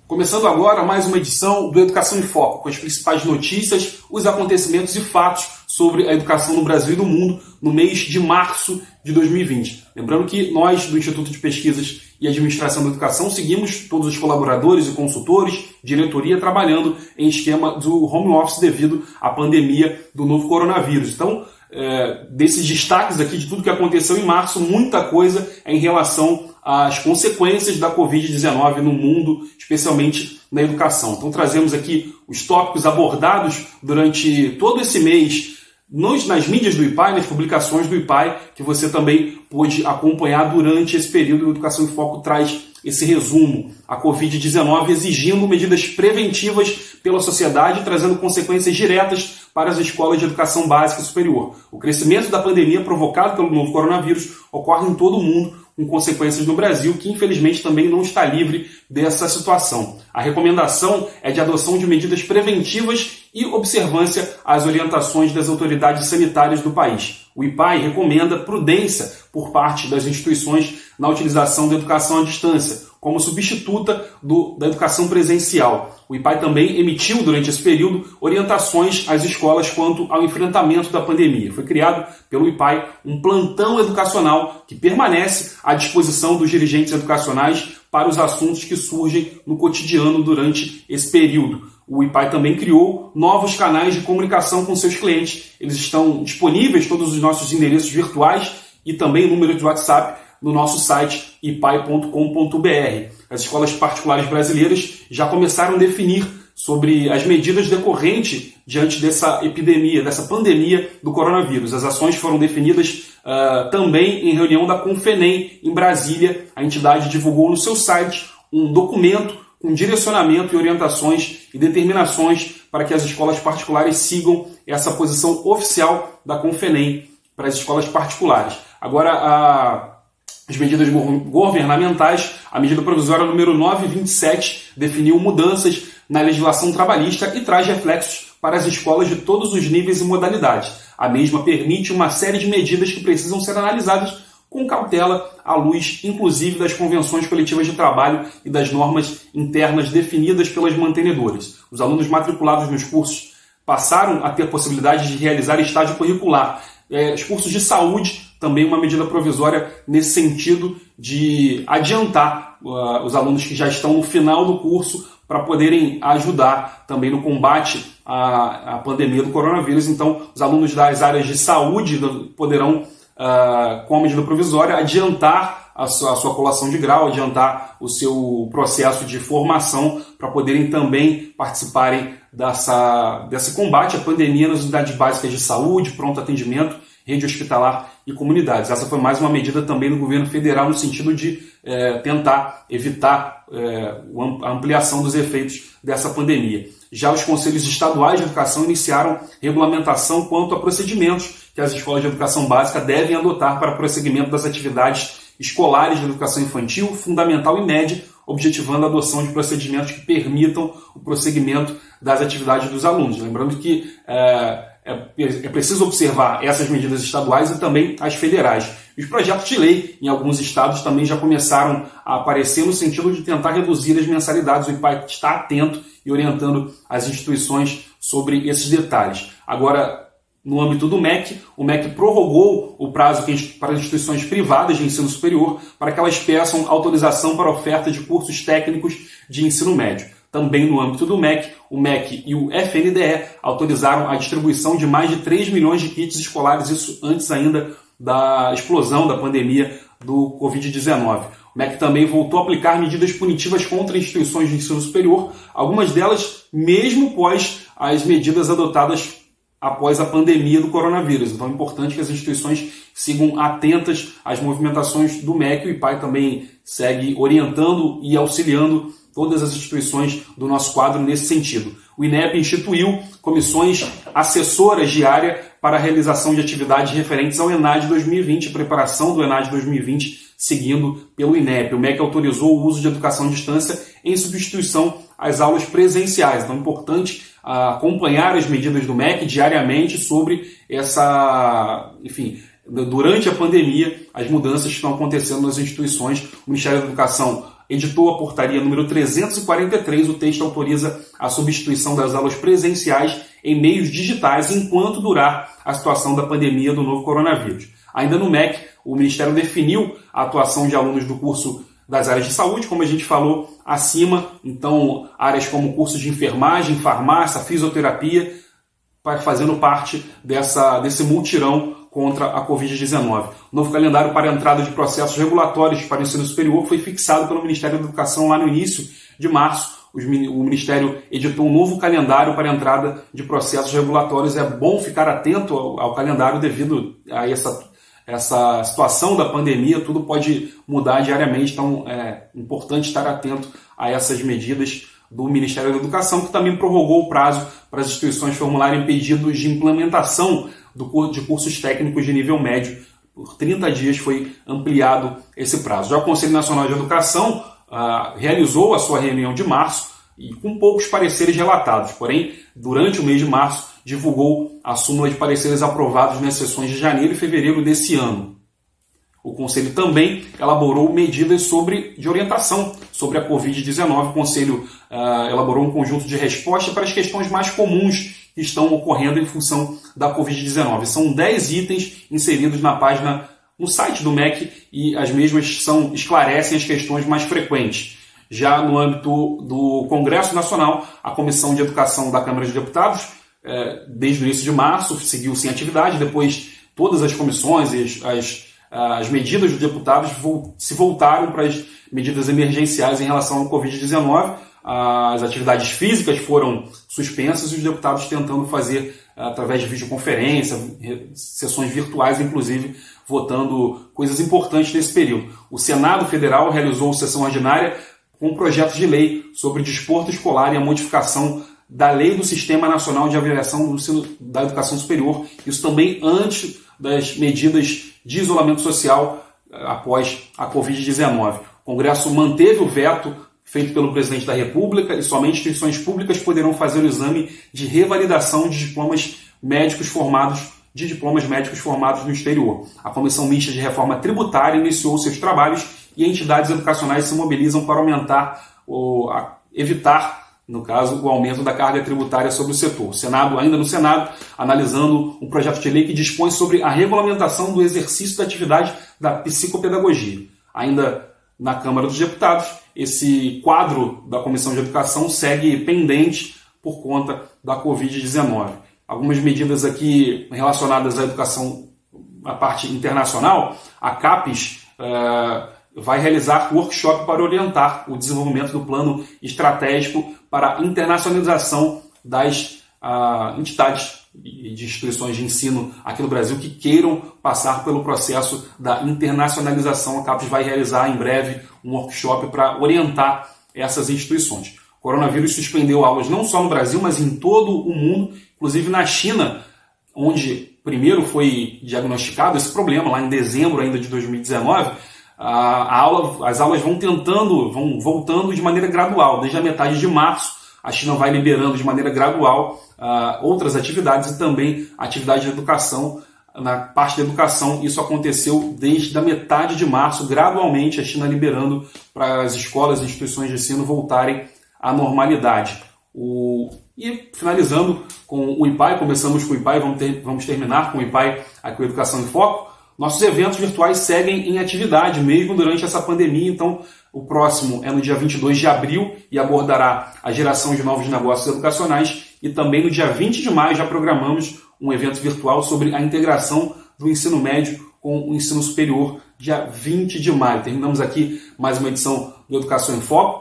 Começando agora mais uma edição do Educação em Foco, com as principais notícias, os acontecimentos e fatos sobre a educação no Brasil e no mundo no mês de março de 2020. Lembrando que nós, do Instituto de Pesquisas e Administração da Educação, seguimos todos os colaboradores e consultores, diretoria, trabalhando em esquema do home office devido à pandemia do novo coronavírus. Então, desses destaques aqui de tudo que aconteceu em março, muita coisa é em relação às consequências da Covid-19 no mundo, especialmente na educação. Então trazemos aqui os tópicos abordados durante todo esse mês nas mídias do IPAE, nas publicações do IPAE, que você também pôde acompanhar durante esse período. O Educação em Foco traz esse resumo. A Covid-19 exigindo medidas preventivas pela sociedade, trazendo consequências diretas para as escolas de educação básica e superior. O crescimento da pandemia provocado pelo novo coronavírus ocorre em todo o mundo, com consequências no Brasil, que infelizmente também não está livre dessa situação. A recomendação é de adoção de medidas preventivas e observância às orientações das autoridades sanitárias do país. O IPAE recomenda prudência por parte das instituições na utilização da educação à distância, como substituta da educação presencial. O IPAE também emitiu, durante esse período, orientações às escolas quanto ao enfrentamento da pandemia. Foi criado pelo IPAE um plantão educacional que permanece à disposição dos dirigentes educacionais para os assuntos que surgem no cotidiano durante esse período. O IPAE também criou novos canais de comunicação com seus clientes. Eles estão disponíveis, todos os nossos endereços virtuais e também o número de WhatsApp no nosso site ipae.com.br. As escolas particulares brasileiras já começaram a definir sobre as medidas decorrentes diante dessa epidemia, dessa pandemia do coronavírus. As ações foram definidas também em reunião da Confenem em Brasília. A entidade divulgou no seu site um documento com direcionamento e orientações e determinações para que as escolas particulares sigam essa posição oficial da Confenem para as escolas particulares. Agora, as medidas governamentais, a medida provisória número 927 definiu mudanças na legislação trabalhista e traz reflexos para as escolas de todos os níveis e modalidades. A mesma permite uma série de medidas que precisam ser analisadas com cautela, à luz, inclusive, das convenções coletivas de trabalho e das normas internas definidas pelas mantenedoras. Os alunos matriculados nos cursos passaram a ter a possibilidade de realizar estágio curricular. Os cursos de saúde, também uma medida provisória nesse sentido de adiantar os alunos que já estão no final do curso para poderem ajudar também no combate à pandemia do coronavírus. Então, os alunos das áreas de saúde poderão, com a medida provisória, adiantar a sua colação de grau, adiantar o seu processo de formação para poderem também participarem desse combate à pandemia nas unidades básicas de saúde, pronto atendimento, rede hospitalar e comunidades. Essa foi mais uma medida também do governo federal no sentido de tentar evitar a ampliação dos efeitos dessa pandemia. Já os conselhos estaduais de educação iniciaram regulamentação quanto a procedimentos que as escolas de educação básica devem adotar para prosseguimento das atividades escolares de educação infantil, fundamental e média, objetivando a adoção de procedimentos que permitam o prosseguimento das atividades dos alunos. Lembrando que é preciso observar essas medidas estaduais e também as federais. Os projetos de lei em alguns estados também já começaram a aparecer no sentido de tentar reduzir as mensalidades. O IPAE está atento e orientando as instituições sobre esses detalhes. Agora, no âmbito do MEC, o MEC prorrogou o prazo para as instituições privadas de ensino superior para que elas peçam autorização para oferta de cursos técnicos de ensino médio. Também no âmbito do MEC, o MEC e o FNDE autorizaram a distribuição de mais de 3 milhões de kits escolares, isso antes ainda da explosão da pandemia do Covid-19. O MEC também voltou a aplicar medidas punitivas contra instituições de ensino superior, algumas delas mesmo após as medidas adotadas após a pandemia do coronavírus. Então é importante que as instituições sigam atentas às movimentações do MEC. O IPAE também segue orientando e auxiliando todas as instituições do nosso quadro nesse sentido. O INEP instituiu comissões assessoras de área para a realização de atividades referentes ao ENAD 2020, preparação do ENAD 2020, seguindo pelo INEP. O MEC autorizou o uso de educação à distância em substituição às aulas presenciais. Então é importante acompanhar as medidas do MEC diariamente sobre durante a pandemia, as mudanças que estão acontecendo nas instituições. O Ministério da Educação editou a portaria número 343, o texto autoriza a substituição das aulas presenciais em meios digitais enquanto durar a situação da pandemia do novo coronavírus. Ainda no MEC, o Ministério definiu a atuação de alunos do curso das áreas de saúde, como a gente falou acima, então áreas como cursos de enfermagem, farmácia, fisioterapia, fazendo parte desse multirão contra a Covid-19. O novo calendário para a entrada de processos regulatórios para o ensino superior foi fixado pelo Ministério da Educação lá no início de março. O Ministério editou um novo calendário para a entrada de processos regulatórios. É bom ficar atento ao calendário devido a essa situação da pandemia, tudo pode mudar diariamente, então é importante estar atento a essas medidas do Ministério da Educação, que também prorrogou o prazo para as instituições formularem pedidos de implementação de cursos técnicos de nível médio. Por 30 dias foi ampliado esse prazo. Já o Conselho Nacional de Educação realizou a sua reunião de março e com poucos pareceres relatados, porém, durante o mês de março, divulgou a súmula de pareceres aprovados nas sessões de janeiro e fevereiro desse ano. O Conselho também elaborou medidas de orientação sobre a Covid-19. O Conselho elaborou um conjunto de respostas para as questões mais comuns que estão ocorrendo em função da Covid-19. São 10 itens inseridos no site do MEC e as mesmas esclarecem as questões mais frequentes. Já no âmbito do Congresso Nacional, a Comissão de Educação da Câmara de Deputados, desde o início de março, seguiu sem atividade. Depois, todas as comissões e as medidas dos deputados se voltaram para as medidas emergenciais em relação ao Covid-19. As atividades físicas foram suspensas e os deputados tentando fazer, através de videoconferência, sessões virtuais, inclusive, votando coisas importantes nesse período. O Senado Federal realizou sessão ordinária com projetos de lei sobre desporto escolar e a modificação da Lei do Sistema Nacional de Avaliação da Educação Superior, isso também antes das medidas de isolamento social após a Covid-19. O Congresso manteve o veto feito pelo presidente da República e somente instituições públicas poderão fazer o exame de revalidação de diplomas médicos formados no exterior. A Comissão Mista de Reforma Tributária iniciou seus trabalhos e entidades educacionais se mobilizam para evitar, no caso, o aumento da carga tributária sobre o setor. Ainda no Senado, analisando um projeto de lei que dispõe sobre a regulamentação do exercício da atividade da psicopedagogia. Ainda na Câmara dos Deputados, esse quadro da Comissão de Educação segue pendente por conta da Covid-19. Algumas medidas aqui relacionadas à educação, à parte internacional, a CAPES vai realizar workshop para orientar o desenvolvimento do plano estratégico para a internacionalização das entidades e de instituições de ensino aqui no Brasil que queiram passar pelo processo da internacionalização. A CAPES vai realizar em breve um workshop para orientar essas instituições. O coronavírus suspendeu aulas não só no Brasil, mas em todo o mundo, inclusive na China, onde primeiro foi diagnosticado esse problema, lá em dezembro ainda de 2019. As aulas vão voltando de maneira gradual. Desde a metade de março, a China vai liberando de maneira gradual outras atividades e também atividade de educação. Na parte da educação, isso aconteceu desde a metade de março, gradualmente a China liberando para as escolas e instituições de ensino voltarem à normalidade. E finalizando com o IPAE, começamos com o IPAE, vamos terminar com o IPAE, aqui o Educação em Foco. Nossos eventos virtuais seguem em atividade, mesmo durante essa pandemia. Então, o próximo é no dia 22 de abril e abordará a geração de novos negócios educacionais. E também no dia 20 de maio já programamos um evento virtual sobre a integração do ensino médio com o ensino superior, dia 20 de maio. Terminamos aqui mais uma edição do Educação em Foco.